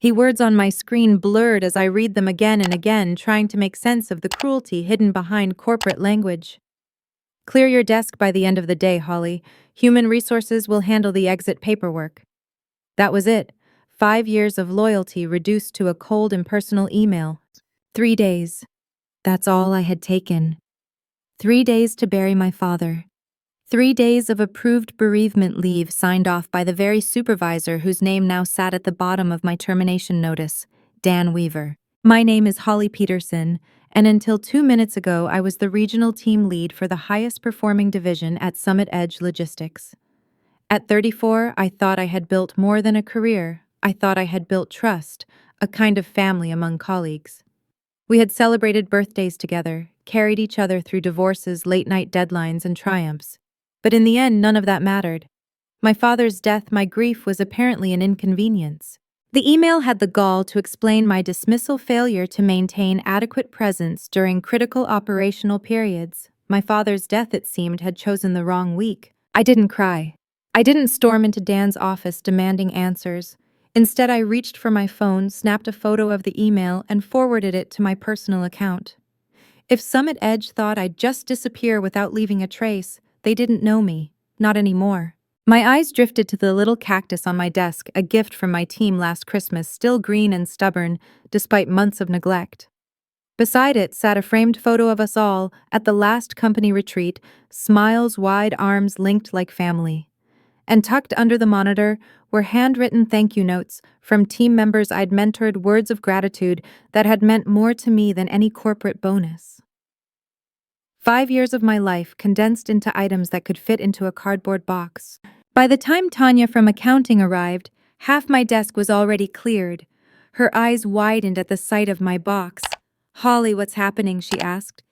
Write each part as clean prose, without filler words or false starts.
The words on my screen blurred as I read them again and again, trying to make sense of the cruelty hidden behind corporate language. Clear your desk by the end of the day, Holly. Human resources will handle the exit paperwork. That was it. 5 years of loyalty reduced to a cold, impersonal email. 3 days. That's all I had taken. 3 days to bury my father. 3 days of approved bereavement leave signed off by the very supervisor whose name now sat at the bottom of my termination notice, Dan Weaver. My name is Holly Peterson, and until 2 minutes ago I was the regional team lead for the highest performing division at Summit Edge Logistics. At 34, I thought I had built more than a career. I thought I had built trust, a kind of family among colleagues. We had celebrated birthdays together, carried each other through divorces, late-night deadlines, and triumphs. But in the end, none of that mattered. My father's death, my grief, was apparently an inconvenience. The email had the gall to explain my dismissal failure to maintain adequate presence during critical operational periods. My father's death, it seemed, had chosen the wrong week. I didn't cry. I didn't storm into Dan's office demanding answers. Instead, I reached for my phone, snapped a photo of the email, and forwarded it to my personal account. If Summit Edge thought I'd just disappear without leaving a trace, they didn't know me. Not anymore. My eyes drifted to the little cactus on my desk, a gift from my team last Christmas, still green and stubborn, despite months of neglect. Beside it sat a framed photo of us all at the last company retreat, smiles wide, arms linked like family. And tucked under the monitor were handwritten thank you notes from team members I'd mentored, words of gratitude that had meant more to me than any corporate bonus. 5 years of my life condensed into items that could fit into a cardboard box. By the time Tanya from accounting arrived, half my desk was already cleared. Her eyes widened at the sight of my box. "Holly, what's happening?" she asked.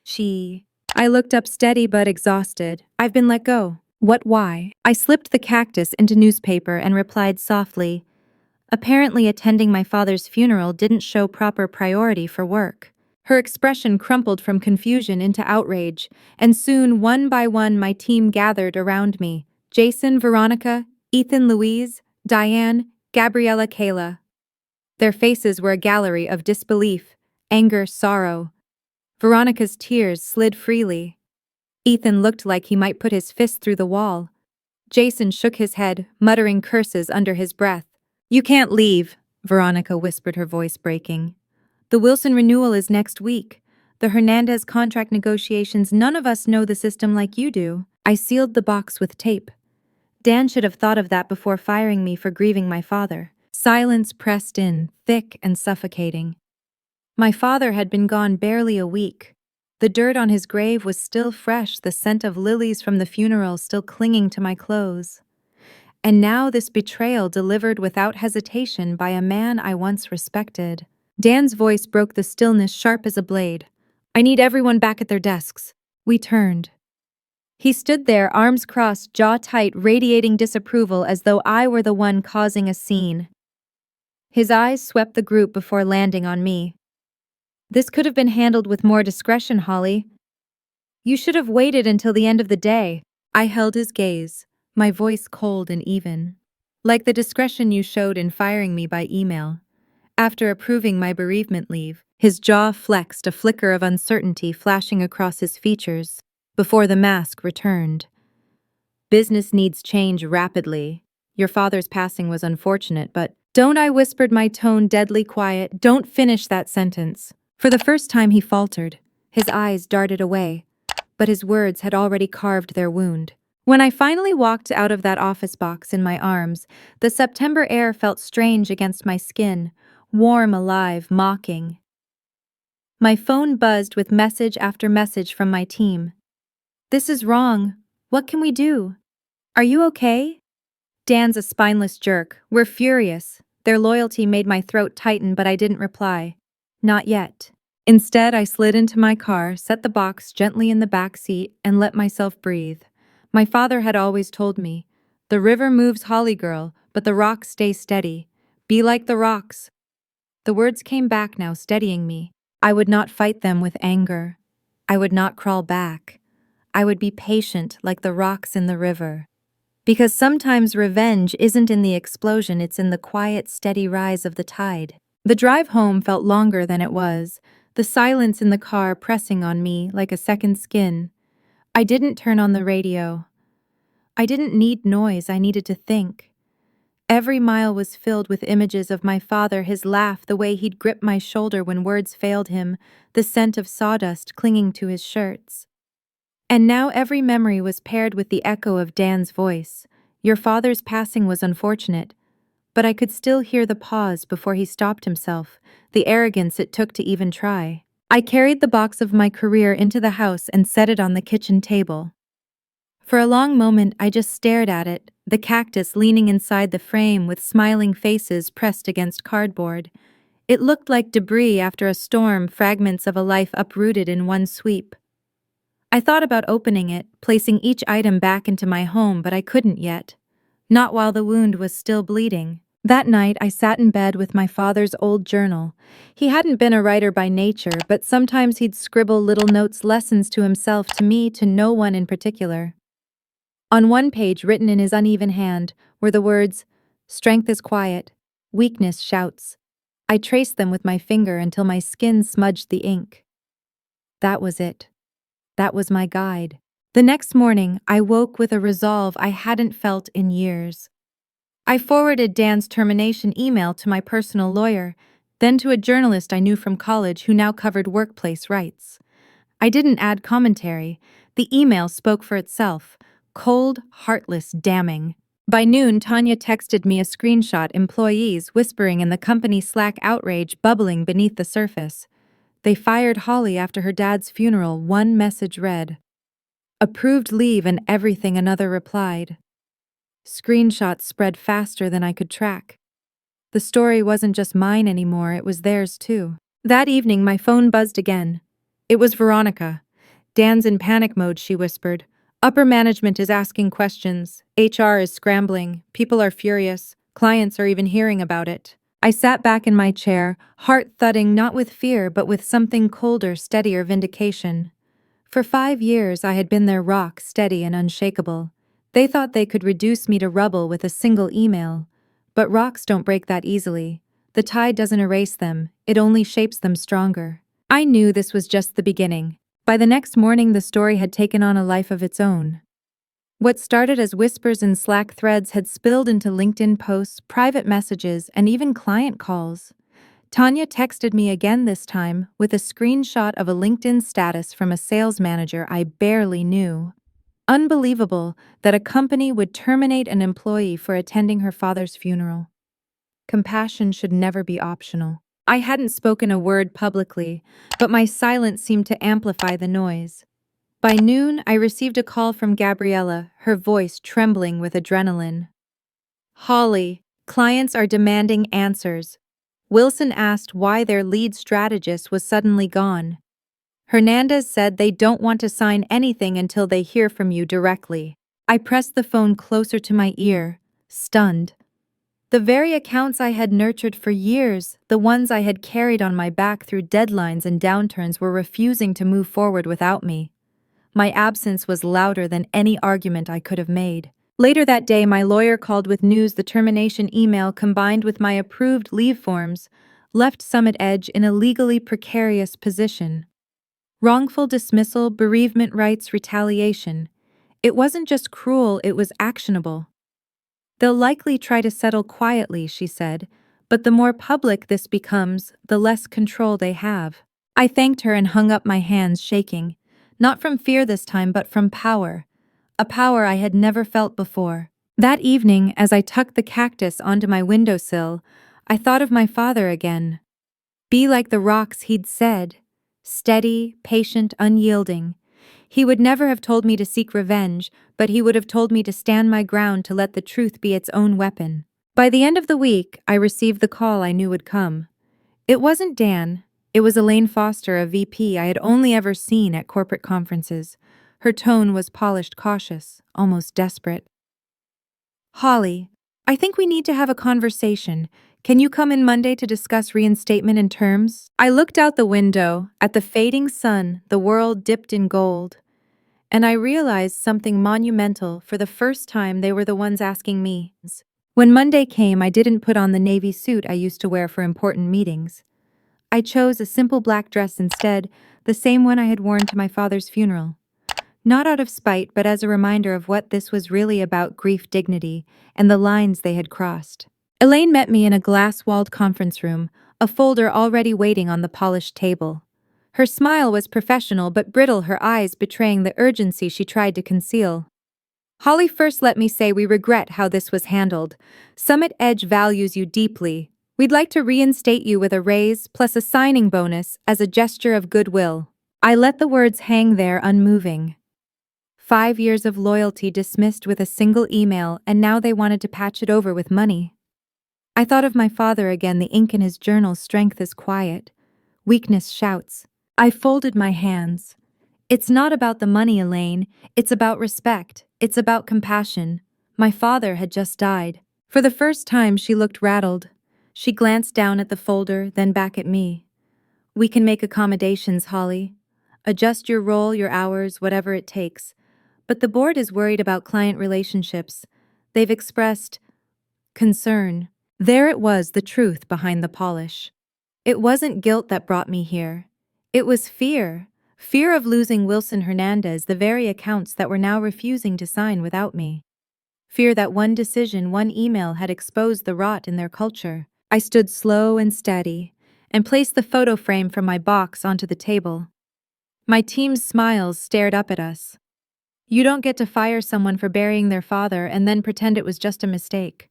I looked up, steady but exhausted. "I've been let go." "What, why?" I slipped the cactus into newspaper and replied softly. Apparently attending my father's funeral didn't show proper priority for work. Her expression crumpled from confusion into outrage, and soon, one by one, my team gathered around me. Jason, Veronica, Ethan, Louise, Diane, Gabriella, Kayla. Their faces were a gallery of disbelief, anger, sorrow. Veronica's tears slid freely. Ethan looked like he might put his fist through the wall. Jason shook his head, muttering curses under his breath. "You can't leave," Veronica whispered, her voice breaking. "The Wilson renewal is next week. The Hernandez contract negotiations, none of us know the system like you do." I sealed the box with tape. Dan should have thought of that before firing me for grieving my father. Silence pressed in, thick and suffocating. My father had been gone barely a week. The dirt on his grave was still fresh, the scent of lilies from the funeral still clinging to my clothes. And now this betrayal delivered without hesitation by a man I once respected. Dan's voice broke the stillness, sharp as a blade. "I need everyone back at their desks." We turned. He stood there, arms crossed, jaw tight, radiating disapproval as though I were the one causing a scene. His eyes swept the group before landing on me. "This could have been handled with more discretion, Holly. You should have waited until the end of the day." I held his gaze, my voice cold and even. "Like the discretion you showed in firing me by email. After approving my bereavement leave." His jaw flexed, a flicker of uncertainty flashing across his features, before the mask returned. "Business needs change rapidly. Your father's passing was unfortunate, but—" "Don't," I whispered, my tone deadly quiet. "Don't finish that sentence." For the first time he faltered. His eyes darted away, but his words had already carved their wound. When I finally walked out of that office box in my arms, the September air felt strange against my skin, warm, alive, mocking. My phone buzzed with message after message from my team. "This is wrong. What can we do? Are you okay?" Dan's a spineless jerk. "We're furious." Their loyalty made my throat tighten, but I didn't reply. Not yet. Instead, I slid into my car, set the box gently in the back seat, and let myself breathe. My father had always told me, "The river moves, Holly girl, but the rocks stay steady. Be like the rocks." The words came back now, steadying me. I would not fight them with anger. I would not crawl back. I would be patient like the rocks in the river. Because sometimes revenge isn't in the explosion, it's in the quiet, steady rise of the tide. The drive home felt longer than it was, the silence in the car pressing on me like a second skin. I didn't turn on the radio. I didn't need noise, I needed to think. Every mile was filled with images of my father, his laugh, the way he'd grip my shoulder when words failed him, the scent of sawdust clinging to his shirts. And now every memory was paired with the echo of Dan's voice. Your father's passing was unfortunate, but I could still hear the pause before he stopped himself, the arrogance it took to even try. I carried the box of my career into the house and set it on the kitchen table. For a long moment, I just stared at it, the cactus leaning inside the frame with smiling faces pressed against cardboard. It looked like debris after a storm, fragments of a life uprooted in one sweep. I thought about opening it, placing each item back into my home, but I couldn't yet. Not while the wound was still bleeding. That night, I sat in bed with my father's old journal. He hadn't been a writer by nature, but sometimes he'd scribble little notes, lessons to himself, to me, to no one in particular. On one page, written in his uneven hand, were the words, "Strength is quiet, weakness shouts." I traced them with my finger until my skin smudged the ink. That was it. That was my guide. The next morning, I woke with a resolve I hadn't felt in years. I forwarded Dan's termination email to my personal lawyer, then to a journalist I knew from college who now covered workplace rights. I didn't add commentary. The email spoke for itself. Cold, heartless, damning. By noon, Tanya texted me a screenshot, employees whispering in the company Slack, outrage bubbling beneath the surface. They fired Holly after her dad's funeral, one message read. Approved leave and everything, another replied. Screenshots spread faster than I could track. The story wasn't just mine anymore, it was theirs too. That evening, my phone buzzed again. It was Veronica. Dan's in panic mode, she whispered. Upper management is asking questions. HR is scrambling. People are furious. Clients are even hearing about it. I sat back in my chair, heart thudding not with fear but with something colder, steadier, vindication. For 5 years I had been their rock, steady and unshakable. They thought they could reduce me to rubble with a single email. But rocks don't break that easily. The tide doesn't erase them, it only shapes them stronger. I knew this was just the beginning. By the next morning, the story had taken on a life of its own. What started as whispers in Slack threads had spilled into LinkedIn posts, private messages, and even client calls. Tanya texted me again this time with a screenshot of a LinkedIn status from a sales manager I barely knew. Unbelievable that a company would terminate an employee for attending her father's funeral. Compassion should never be optional. I hadn't spoken a word publicly, but my silence seemed to amplify the noise. By noon, I received a call from Gabriella, her voice trembling with adrenaline. Holly, clients are demanding answers. Wilson asked why their lead strategist was suddenly gone. Hernandez said they don't want to sign anything until they hear from you directly. I pressed the phone closer to my ear, stunned. The very accounts I had nurtured for years, the ones I had carried on my back through deadlines and downturns, were refusing to move forward without me. My absence was louder than any argument I could have made. Later that day, my lawyer called with news the termination email combined with my approved leave forms left Summit Edge in a legally precarious position. Wrongful dismissal, bereavement rights, retaliation. It wasn't just cruel, it was actionable. They'll likely try to settle quietly, she said, but the more public this becomes, the less control they have. I thanked her and hung up my hands, shaking, not from fear this time, but from power, a power I had never felt before. That evening, as I tucked the cactus onto my windowsill, I thought of my father again. Be like the rocks, he'd said, steady, patient, unyielding. He would never have told me to seek revenge, but he would have told me to stand my ground, to let the truth be its own weapon. By the end of the week, I received the call I knew would come. It wasn't Dan. It was Elaine Foster, a VP I had only ever seen at corporate conferences. Her tone was polished, cautious, almost desperate. Holly, I think we need to have a conversation. Can you come in Monday to discuss reinstatement and terms? I looked out the window, at the fading sun, the world dipped in gold. And I realized something monumental. For the first time, they were the ones asking me. When Monday came, I didn't put on the navy suit I used to wear for important meetings. I chose a simple black dress instead, the same one I had worn to my father's funeral. Not out of spite, but as a reminder of what this was really about: grief, dignity, and the lines they had crossed. Elaine met me in a glass-walled conference room, a folder already waiting on the polished table. Her smile was professional but brittle, her eyes betraying the urgency she tried to conceal. Holly, first let me say we regret how this was handled. Summit Edge values you deeply. We'd like to reinstate you with a raise plus a signing bonus as a gesture of goodwill. I let the words hang there unmoving. 5 years of loyalty dismissed with a single email, and now they wanted to patch it over with money. I thought of my father again, the ink in his journal: strength is quiet, weakness shouts. I folded my hands. It's not about the money, Elaine. It's about respect. It's about compassion. My father had just died. For the first time, she looked rattled. She glanced down at the folder, then back at me. We can make accommodations, Holly. Adjust your role, your hours, whatever it takes. But the board is worried about client relationships. They've expressed concern. There it was, the truth behind the polish. It wasn't guilt that brought me here. It was fear. Fear of losing Wilson Hernandez, the very accounts that were now refusing to sign without me. Fear that one decision, one email had exposed the rot in their culture. I stood slow and steady and placed the photo frame from my box onto the table. My team's smiles stared up at us. You don't get to fire someone for burying their father and then pretend it was just a mistake.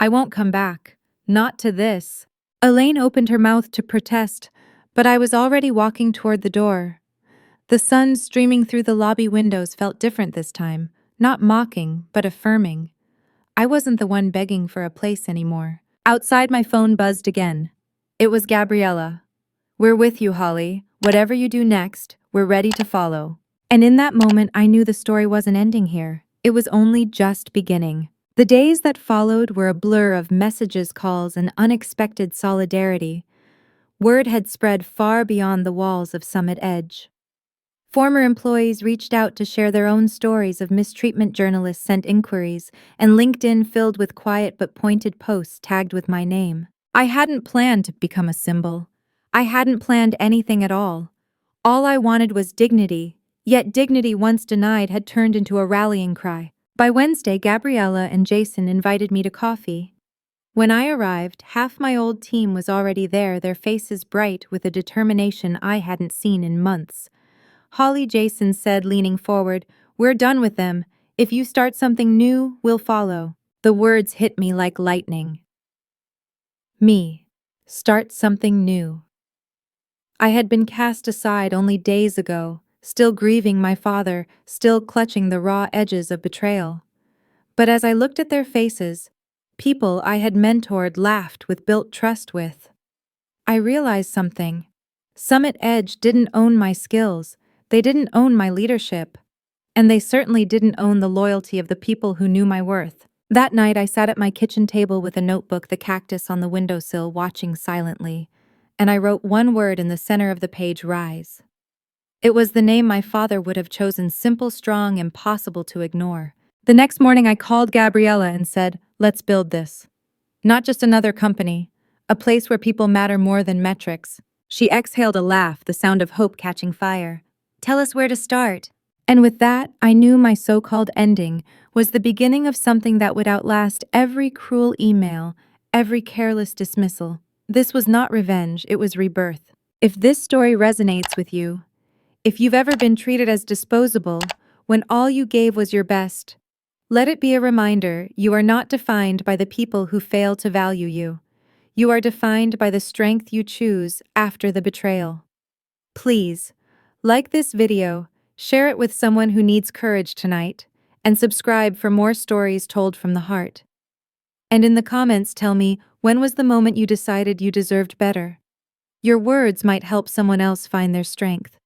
I won't come back. Not to this. Elaine opened her mouth to protest, but I was already walking toward the door. The sun streaming through the lobby windows felt different this time, not mocking, but affirming. I wasn't the one begging for a place anymore. Outside, my phone buzzed again. It was Gabriella. We're with you, Holly. Whatever you do next, we're ready to follow. And in that moment, I knew the story wasn't ending here. It was only just beginning. The days that followed were a blur of messages, calls, and unexpected solidarity. Word had spread far beyond the walls of Summit Edge. Former employees reached out to share their own stories of mistreatment, journalists sent inquiries, and LinkedIn filled with quiet but pointed posts tagged with my name. I hadn't planned to become a symbol. I hadn't planned anything at all. All I wanted was dignity, yet dignity once denied had turned into a rallying cry. By Wednesday, Gabriella and Jason invited me to coffee. When I arrived, half my old team was already there, their faces bright with a determination I hadn't seen in months. Holly, Jason said, leaning forward, "We're done with them. If you start something new, we'll follow." The words hit me like lightning. Me. Start something new. I had been cast aside only days ago, still grieving my father, still clutching the raw edges of betrayal. But as I looked at their faces, people I had mentored, laughed with, built trust with, I realized something. Summit Edge didn't own my skills. They didn't own my leadership. And they certainly didn't own the loyalty of the people who knew my worth. That night, I sat at my kitchen table with a notebook, the cactus on the windowsill, watching silently. And I wrote one word in the center of the page: rise. It was the name my father would have chosen, simple, strong, impossible to ignore. The next morning, I called Gabriella and said, "Let's build this. Not just another company, a place where people matter more than metrics." She exhaled a laugh, the sound of hope catching fire. "Tell us where to start." And with that, I knew my so-called ending was the beginning of something that would outlast every cruel email, every careless dismissal. This was not revenge, it was rebirth. If this story resonates with you, if you've ever been treated as disposable when all you gave was your best, let it be a reminder you are not defined by the people who fail to value you. You are defined by the strength you choose after the betrayal. Please, like this video, share it with someone who needs courage tonight, and subscribe for more stories told from the heart. And in the comments, tell me, when was the moment you decided you deserved better? Your words might help someone else find their strength.